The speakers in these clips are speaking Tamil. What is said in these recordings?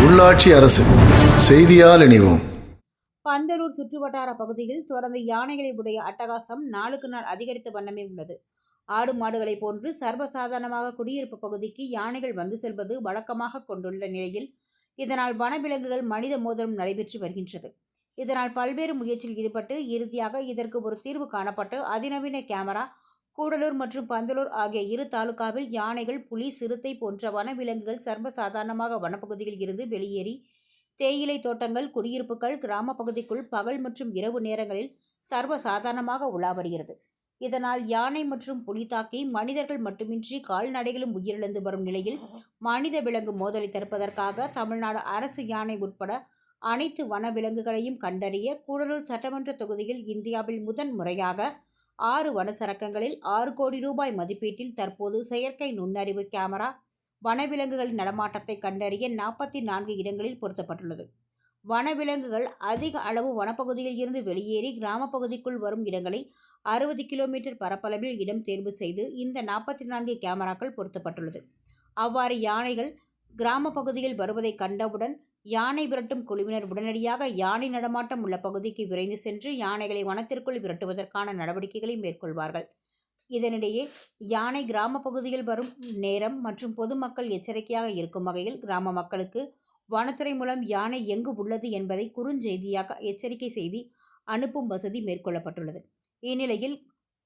உள்ளாட்சி அரசு செய்தியால் இணைவோம். பந்தலூர் சுற்றுவட்டார பகுதியில் தொடர்ந்து யானைகளை உடைய அட்டகாசம் நாளுக்கு நாள் அதிகரித்த வண்ணமே உள்ளது. ஆடு மாடுகளை போன்று சர்வசாதாரணமாக குடியிருப்பு பகுதிக்கு யானைகள் வந்து செல்வது வழக்கமாக கொண்டுள்ள நிலையில் இதனால் வனவிலங்குகள் மனித மோதலும் நடைபெற்று வருகின்றது. இதனால் பல்வேறு முயற்சியில் ஈடுபட்டு இறுதியாக இதற்கு ஒரு தீர்வு காணப்பட்டு அதிநவீன கேமரா கூடலூர் மற்றும் பந்தலூர் ஆகிய இரு தாலுகாவில் யானைகள், புலி, சிறுத்தை போன்ற வனவிலங்குகள் சர்வசாதாரணமாக வனப்பகுதியில் இருந்து வெளியேறி தேயிலை தோட்டங்கள், குடியிருப்புகள், கிராம பகுதிக்குள் பகல் மற்றும் இரவு நேரங்களில் சர்வசாதாரணமாக உலா வருகிறது. இதனால் யானை மற்றும் புலி தாக்கி மனிதர்கள் மட்டுமின்றி கால்நடைகளும் உயிரிழந்து வரும் நிலையில் மனித விலங்கு மோதலை தடுப்பதற்காக தமிழ்நாடு அரசு யானை உட்பட அனைத்து வனவிலங்குகளையும் கண்டறிய கூடலூர் சட்டமன்ற தொகுதியில் இந்தியாவில் முதன் முறையாக 6 வனச்சரகங்களில் 6 கோடி ரூபாய் மதிப்பீட்டில் தற்போது செயற்கை நுண்ணறிவு கேமரா வனவிலங்குகளின் நடமாட்டத்தை கண்டறிய 44 இடங்களில் பொருத்தப்பட்டுள்ளது. வனவிலங்குகள் அதிக அளவு வனப்பகுதியில் இருந்து வெளியேறி கிராம பகுதிக்குள் வரும் இடங்களை 60 கிலோமீட்டர் பரப்பளவில் இடம் தேர்வு செய்து இந்த 44 கேமராக்கள் பொருத்தப்பட்டுள்ளது. அவ்வாறு யானைகள் கிராம பகுதியில் வருவதை கண்டவுடன் யானை விரட்டும் குழுவினர் உடனடியாக யானை நடமாட்டம் உள்ள பகுதிக்கு விரைந்து சென்று யானைகளை வனத்திற்குள் விரட்டுவதற்கான நடவடிக்கைகளை மேற்கொள்வார்கள். இதனிடையே யானை கிராம பகுதியில் வரும் நேரம் மற்றும் பொதுமக்கள் எச்சரிக்கையாக இருக்கும் வகையில் கிராம மக்களுக்கு வனத்துறை மூலம் யானை எங்கு உள்ளது என்பதை குறுஞ்செய்தியாக எச்சரிக்கை செய்தி அனுப்பும் வசதி மேற்கொள்ளப்பட்டுள்ளது. இந்நிலையில்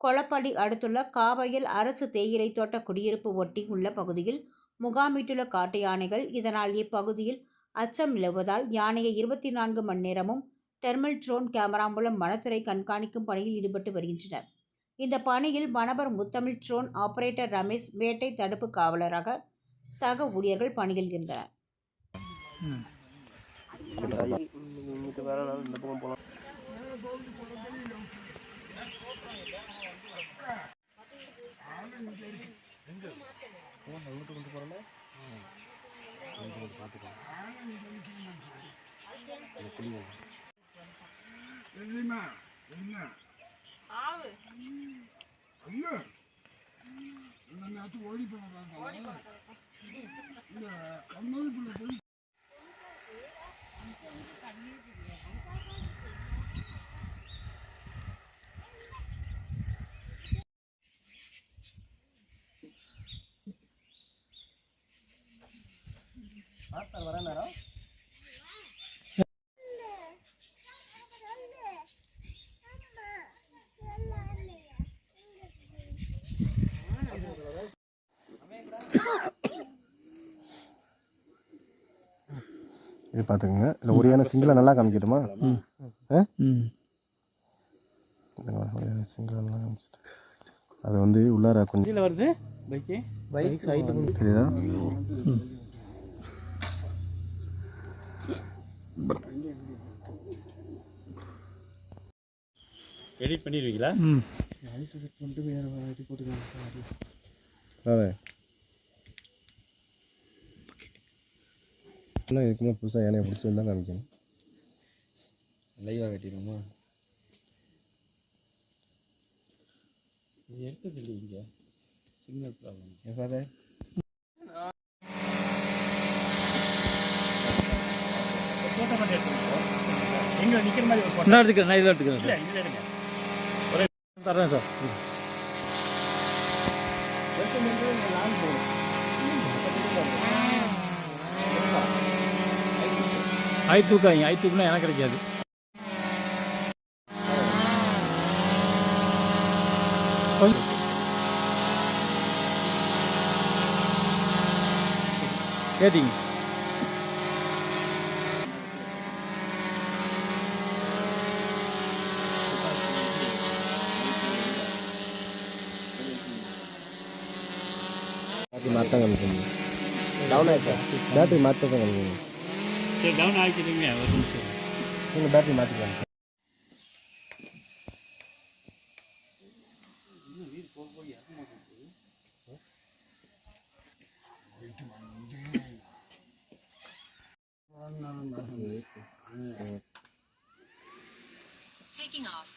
கொளப்படி அடுத்துள்ள காவையில் அரசு தேயிலை தோட்ட குடியிருப்பு ஒட்டி உள்ள பகுதியில் முகாமிட்டுள்ள காட்டு யானைகள். இதனால் இப்பகுதியில் அச்சம் நிலவுவதால் யானையை 24 மணி நேரமும் தெர்மல் ட்ரோன் கேமரா மூலம் வனத்துறை கண்காணிக்கும் பணியில் ஈடுபட்டு வருகின்றனர். இந்த பணியில் வனவர் முத்தமிழ் ட்ரோன் ஆபரேட்டர் ரமேஷ், வேட்டை தடுப்பு காவலராக சக ஊழியர்கள் பணியில் இருந்தனர். இது பார்த்துக்கோங்க. இதில் ஒரு யானை சிங்கிளாக நல்லா காமிக்கட்டுமா? சிங்கிளாக நல்லா காமிச்சிட்டு அது வந்து உள்ளார கொஞ்சம் வருது. பைக் சைடு தெரியுதா? எடிட் பண்ணிடுவீங்களா? இதுக்கு மேலே புதுசாக யானையை பிடிச்சி வந்தால் காமிக்கணும். லைவாக கட்டிடுமா? இது எடுத்தது இல்லைங்க, சிக்னல் ப்ராப்ளம். எஃபாதர் ஃபோட்டோ மட்டும் எடுத்துக்கோ. எங்கே நிற்கிற மாதிரி ஒரு ஃபோட்டோ நான் எடுத்துக்கிறேன். நான் இதில் எடுத்துக்கிறேன். இல்லை, இதில் எடுங்க. ஒரே தரேன் சார். ஐ தூக்காங்க. ஐ தூக்குனா எனக்கு கிடைக்காது. கேட்டிங்க மாற்றம் காமிக்கணும். டவுன் ஆகிட்டா பேட்டரி மாற்ற தான் காமிக்கணும். சரி, டவுன் ஆகிக்கிட்டீங்க. ஒரு நிமிஷம் நீங்கள் பேட்டரி மாற்றிக்கலாம். Taking off.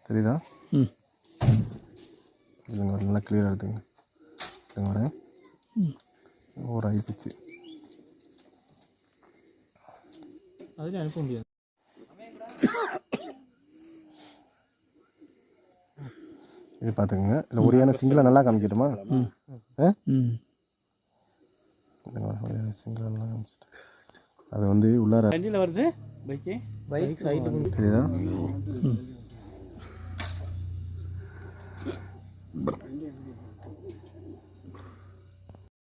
தெரியுதா? ம் இல்லைங்க நல்லா கிளியராக எடுத்துங்க. இல்லைங்க வரேன். ஒரு ஆகிப்பிச்சு. அதில் அனுப்ப முடியாது. இது பார்த்துக்குங்க. இல்லை ஒரேயான சிங்கிளாக நல்லா காமிக்கட்டுமா? ம் சிங்கிளாக நல்லா காமிச்சிட்டு அது வந்து உள்ளார வண்டியில் வருது பைக்கு தெரியுதா? ம்